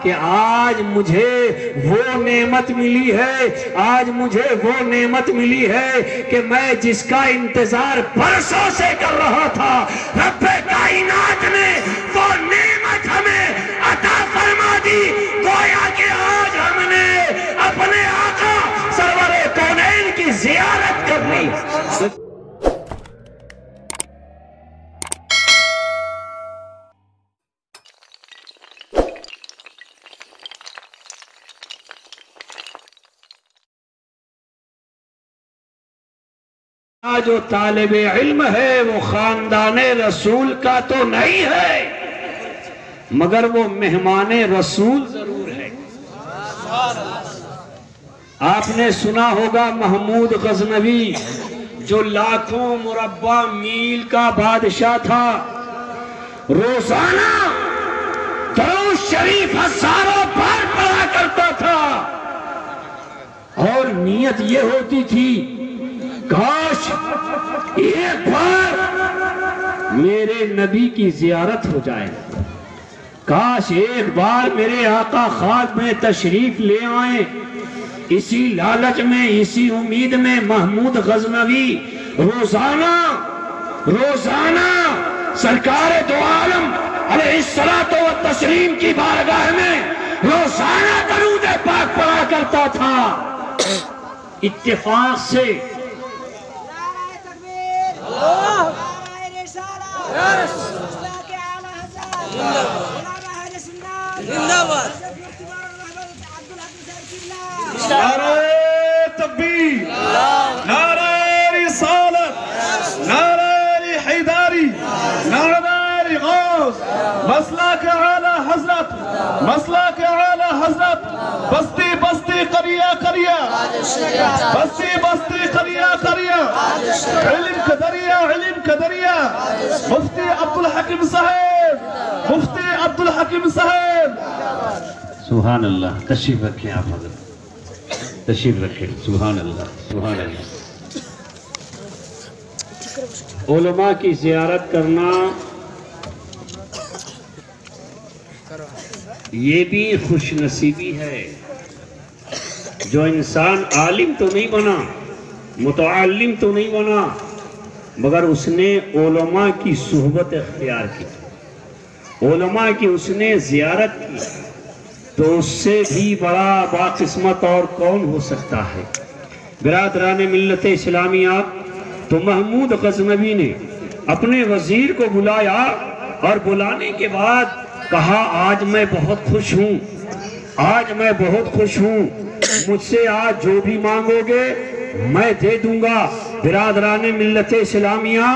کہ آج مجھے وہ نعمت ملی ہے، آج مجھے وہ نعمت ملی ہے کہ میں جس کا انتظار برسوں سے کر رہا تھا، رب کائنات نے وہ نعمت ہمیں عطا فرما دی۔ گویا کہ آج ہم نے اپنے آقا سرور کونین کی زیارت کر لی۔ جو طالب علم ہے وہ خاندان رسول کا تو نہیں ہے، مگر وہ مہمان رسول ضرور ہے۔ آپ نے سنا ہوگا محمود غزنوی جو لاکھوں مربع میل کا بادشاہ تھا، روزانہ درود شریف ہزاروں بار پڑھا کرتا تھا، اور نیت یہ ہوتی تھی کاش ایک بار میرے نبی کی زیارت ہو جائے، کاش ایک بار میرے آقا خاک میں تشریف لے آئیں۔ اسی لالچ میں، اسی امید میں محمود غزنوی روزانہ سرکار دو عالم علیہ الصلوۃ والتسلیم کی بارگاہ میں روزانہ درود پاک پڑھا کرتا تھا۔ اتفاق سے نعرہ تکبیر، نعرہ رسالت، نعرہ حیداری، نعرہ غوث، مسلک اعلی حضرت، مسلک اعلی حضرت، بستی بستی قریہ قریہ، بستی بستی قریہ قریہ، علم کا دریا، علم کا دریا، مفتی عبدالحکیم صاحب، مفتی عبدالحکیم صاحب۔ سبحان اللہ، تشریف رکھیں آپ حضرت، تشریف رکھیں۔ سبحان اللہ، سبحان اللہ۔ علماء کی زیارت کرنا یہ بھی خوش نصیبی ہے۔ جو انسان عالم تو نہیں بنا، متعلم تو نہیں بنا، مگر اس نے علماء کی صحبت اختیار کی، علماء کی اس نے زیارت کی، تو اس سے بھی بڑا باقسمت اور کون ہو سکتا ہے۔ برادران ملت اسلامیہ، تو محمود غزنوی نے اپنے وزیر کو بلایا، اور بلانے کے بعد کہا آج میں بہت خوش ہوں، آج میں بہت خوش ہوں، مجھ سے آج جو بھی مانگو گے میں دے دوں گا۔ برادران ملت اسلامیہ،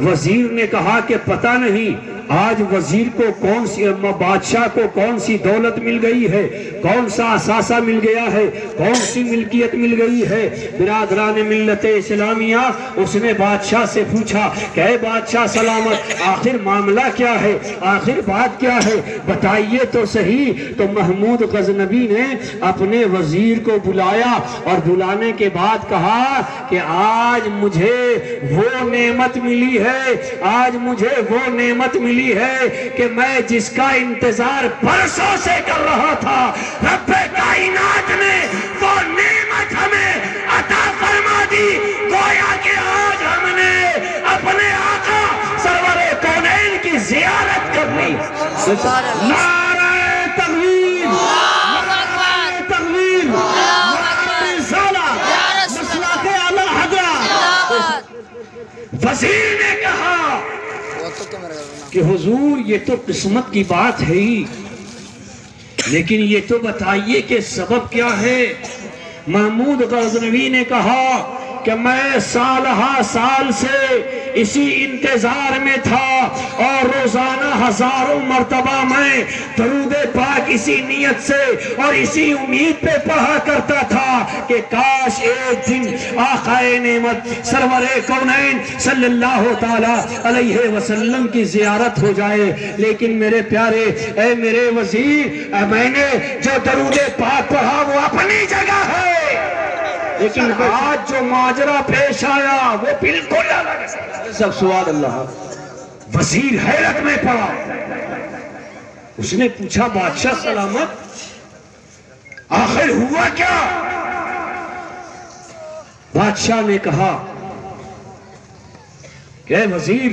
وزیر نے کہا کہ پتہ نہیں آج وزیر کو کون سی، بادشاہ کو کون سی دولت مل گئی ہے، کون سا اثاثہ مل گیا ہے، کون سی ملکیت مل گئی ہے۔ برادران ملت اسلامیہ، اس نے بادشاہ سے پوچھا کہ اے بادشاہ سلامت، آخر معاملہ کیا ہے، آخر بات کیا ہے، بتائیے تو صحیح۔ تو محمود غزنوی نے اپنے وزیر کو بلایا، اور بلانے کے بعد کہا کہ آج مجھے وہ نعمت ملی ہے، آج مجھے وہ نعمت ملی ہے کہ میں جس کا انتظار برسوں سے کر رہا تھا، رب کائنات نے وہ نعمت ہمیں عطا فرما دی۔ گویا کہ آج ہم نے اپنے آقا سرور کونین کی زیارت کر لی۔ نعرہ تکبیر، نعرہ تکبیر، نعرہ رسالت، مسلک اعلی حضرت۔ وزیر نے کہا کہ حضور یہ تو قسمت کی بات ہے ہی، لیکن یہ تو بتائیے کہ سبب کیا ہے۔ محمود غزنوی نے کہا کہ میں سال ہا سال سے اسی انتظار میں تھا، اور روزانہ ہزاروں مرتبہ میں درود پاک اسی نیت سے اور اسی امید پہ پڑھا کرتا تھا کہ کاش ایک دن آقا نعمت سرور کونین صلی اللہ تعالی علیہ وسلم کی زیارت ہو جائے۔ لیکن میرے پیارے، اے میرے وزیر، میں نے جو درود پاک پڑھا وہ اپنی جگہ ہے، لیکن آج جو ماجرا پیش آیا وہ بالکل الگ ہے۔ سب سبحان اللہ۔ وزیر حیرت میں پڑا، اس نے پوچھا بادشاہ سلامت آخر ہوا کیا؟ بادشاہ نے کہا کہ اے وزیر،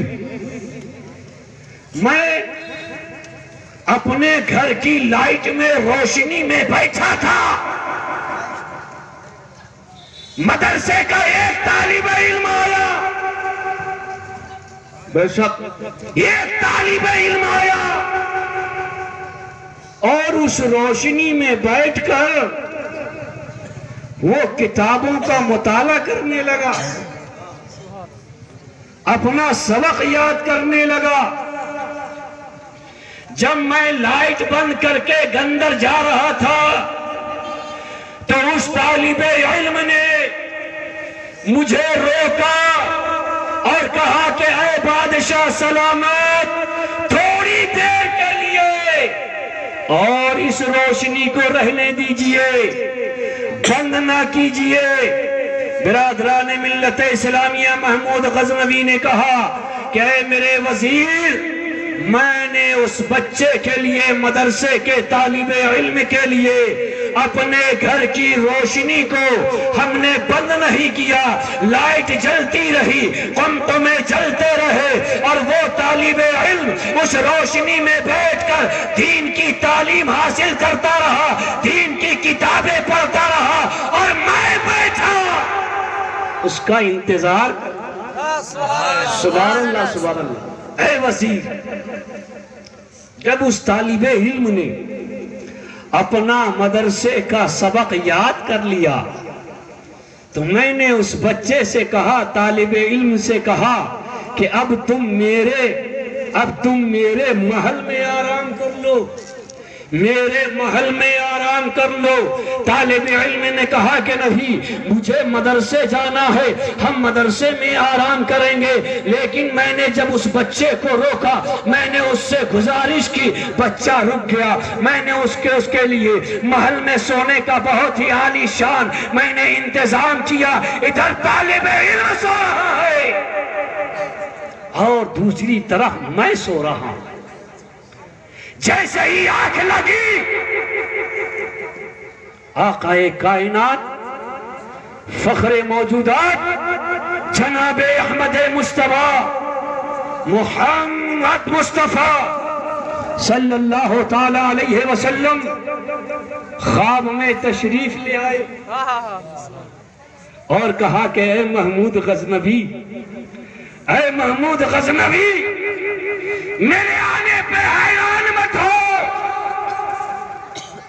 میں اپنے گھر کی لائٹ میں روشنی میں بیٹھا تھا، مدرسے کا ایک طالب علم آیا، بے شک ایک طالب علم آیا اور اس روشنی میں بیٹھ کر وہ کتابوں کا مطالعہ کرنے لگا، اپنا سبق یاد کرنے لگا۔ جب میں لائٹ بند کر کے اندر جا رہا تھا تو اس طالب علم نے مجھے روکا اور کہا کہ اے بادشاہ سلامت، تھوڑی دیر کے لیے اور اس روشنی کو رہنے دیجئے، بند نہ کیجئے۔ برادران ملت اسلامیہ، محمود غزنوی نے کہا کہ اے میرے وزیر، میں نے اس بچے کے لیے، مدرسے کے طالب علم کے لیے اپنے گھر کی روشنی کو ہم نے بند نہیں کیا، لائٹ جلتی رہی، قمقمے جلتے رہے اور وہ طالب علم اس روشنی میں بیٹھ کر دین کی تعلیم حاصل کرتا رہا، دین کی کتابیں پڑھتا رہا اور میں بیٹھا اس کا انتظار۔ سبحان اللہ سبحان اللہ۔ اے وزیر، جب اس طالب علم نے اپنا مدرسے کا سبق یاد کر لیا تو میں نے اس بچے سے کہا، طالب علم سے کہا کہ اب تم میرے محل میں آرام کر لو، میرے محل میں آرام کر لو۔ طالب علم نے کہا کہ نہیں، مجھے مدرسے جانا ہے، ہم مدرسے میں آرام کریں گے۔ لیکن میں نے جب اس بچے کو روکا، میں نے اس سے گزارش کی، بچہ رک گیا۔ میں نے اس کے لیے محل میں سونے کا بہت ہی عالی شان میں نے انتظام کیا۔ ادھر طالب علم سو رہا ہے اور دوسری طرف میں سو رہا ہوں۔ جیسے ہی آنکھ لگی، آقا کائنات، فخر موجودات، جناب احمد مصطفیٰ محمد مصطفیٰ صلی اللہ تعالی علیہ وسلم خواب میں تشریف لے آئے اور کہا کہ اے محمود غزنوی، اے محمود غزنوی، میرے آنے پہ حیران مت ہو،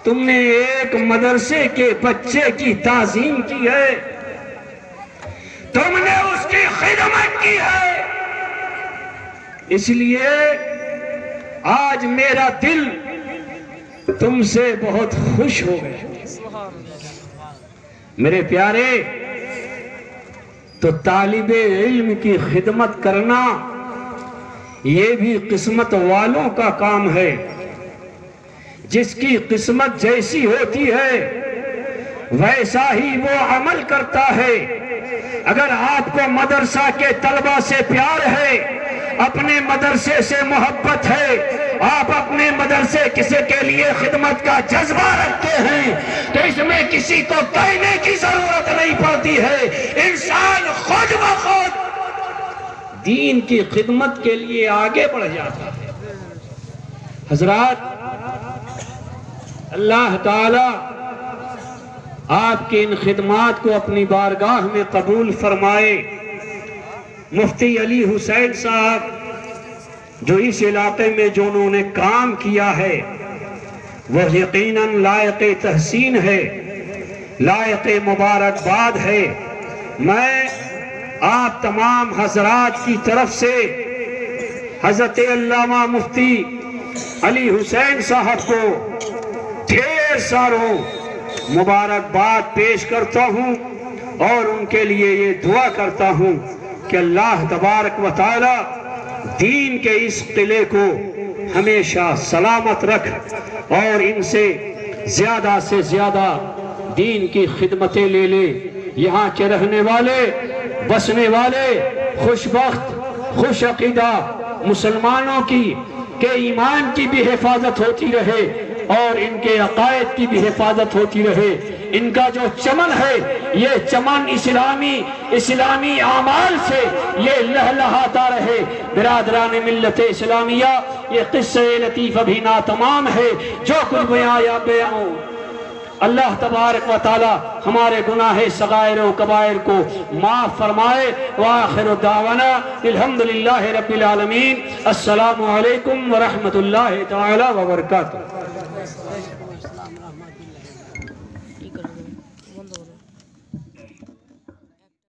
تم نے ایک مدرسے کے بچے کی تعظیم کی ہے، تم نے اس کی خدمت کی ہے، اس لیے آج میرا دل تم سے بہت خوش ہو گیا۔ میرے پیارے، تو طالب علم کی خدمت کرنا یہ بھی قسمت والوں کا کام ہے۔ جس کی قسمت جیسی ہوتی ہے ویسا ہی وہ عمل کرتا ہے۔ اگر آپ کو مدرسہ کے طلبہ سے پیار ہے، اپنے مدرسے سے محبت ہے، آپ اپنے مدرسے کسی کے لیے خدمت کا جذبہ رکھتے ہیں، تو اس میں کسی کو کہنے کی ضرورت نہیں پڑتی ہے، انسان خود بخود دین کی خدمت کے لیے آگے بڑھ جاتا ہے۔ حضرات، اللہ تعالی آپ کی ان خدمات کو اپنی بارگاہ میں قبول فرمائے۔ مفتی علی حسین صاحب جو اس علاقے میں جو انہوں نے کام کیا ہے وہ یقیناً لائق تحسین ہے، لائق مبارکباد ہے۔ میں آپ تمام حضرات کی طرف سے حضرت علامہ مفتی علی حسین صاحب کو ڈھیر ساروں مبارکباد پیش کرتا ہوں اور ان کے لیے یہ دعا کرتا ہوں کہ اللہ تبارک و تعالی دین کے اس قلعے کو ہمیشہ سلامت رکھ اور ان سے زیادہ دین کی خدمتیں لے لے۔ یہاں کے رہنے والے، بسنے والے خوش بخت، خوش عقیدہ مسلمانوں کی کہ ایمان کی بھی حفاظت ہوتی رہے اور ان کے عقائد کی بھی حفاظت ہوتی رہے. ان کا جو چمن ہے یہ چمن اسلامی اعمال سے یہ لہلہاتا رہے. برادران ملت اسلامیہ، یہ قصہ لطیف ابھی ناتمام ہے. جو کچھ بیان یا بیان، اللہ تبارک و تعالی ہمارے گناہ صغائر و کبائر کو معاف فرمائے. وآخر دعوانا الحمدللہ رب العالمین. السلام علیکم ورحمۃ اللہ تعالی وبرکاتہ.